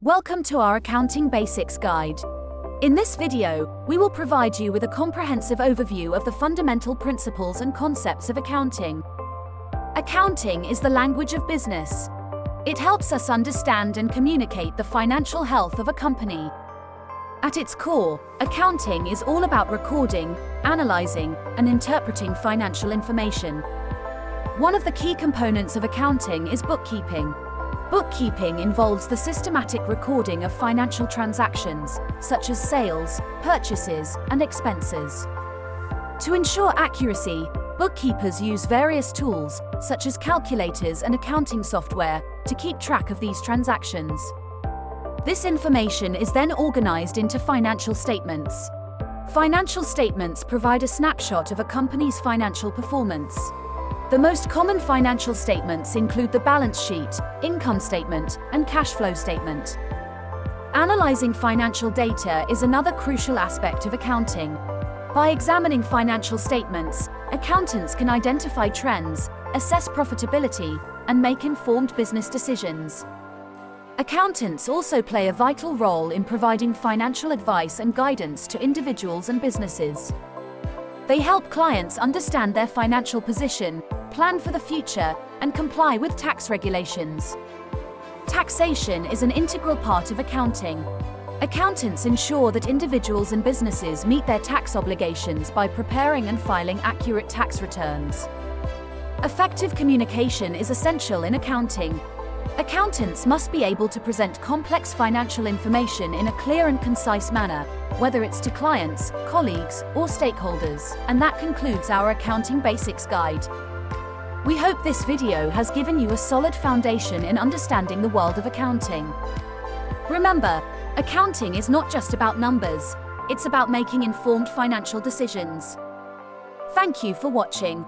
Welcome to our Accounting Basics Guide. In this video, we will provide you with a comprehensive overview of the fundamental principles and concepts of accounting. Accounting is the language of business. It helps us understand and communicate the financial health of a company. At its core, accounting is all about recording, analyzing, and interpreting financial information. One of the key components of accounting is bookkeeping. Bookkeeping involves the systematic recording of financial transactions, such as sales, purchases, and expenses. To ensure accuracy, bookkeepers use various tools, such as calculators and accounting software, to keep track of these transactions. This information is then organized into financial statements. Financial statements provide a snapshot of a company's financial performance. The most common financial statements include the balance sheet, income statement, and cash flow statement. Analyzing financial data is another crucial aspect of accounting. By examining financial statements, accountants can identify trends, assess profitability, and make informed business decisions. Accountants also play a vital role in providing financial advice and guidance to individuals and businesses. They help clients understand their financial position, plan for the future, and comply with tax regulations. Taxation is an integral part of accounting. Accountants ensure that individuals and businesses meet their tax obligations by preparing and filing accurate tax returns. Effective communication is essential in accounting. Accountants must be able to present complex financial information in a clear and concise manner, whether it's to clients, colleagues, or stakeholders. And that concludes our Accounting Basics Guide. We hope this video has given you a solid foundation in understanding the world of accounting. Remember, accounting is not just about numbers, it's about making informed financial decisions. Thank you for watching.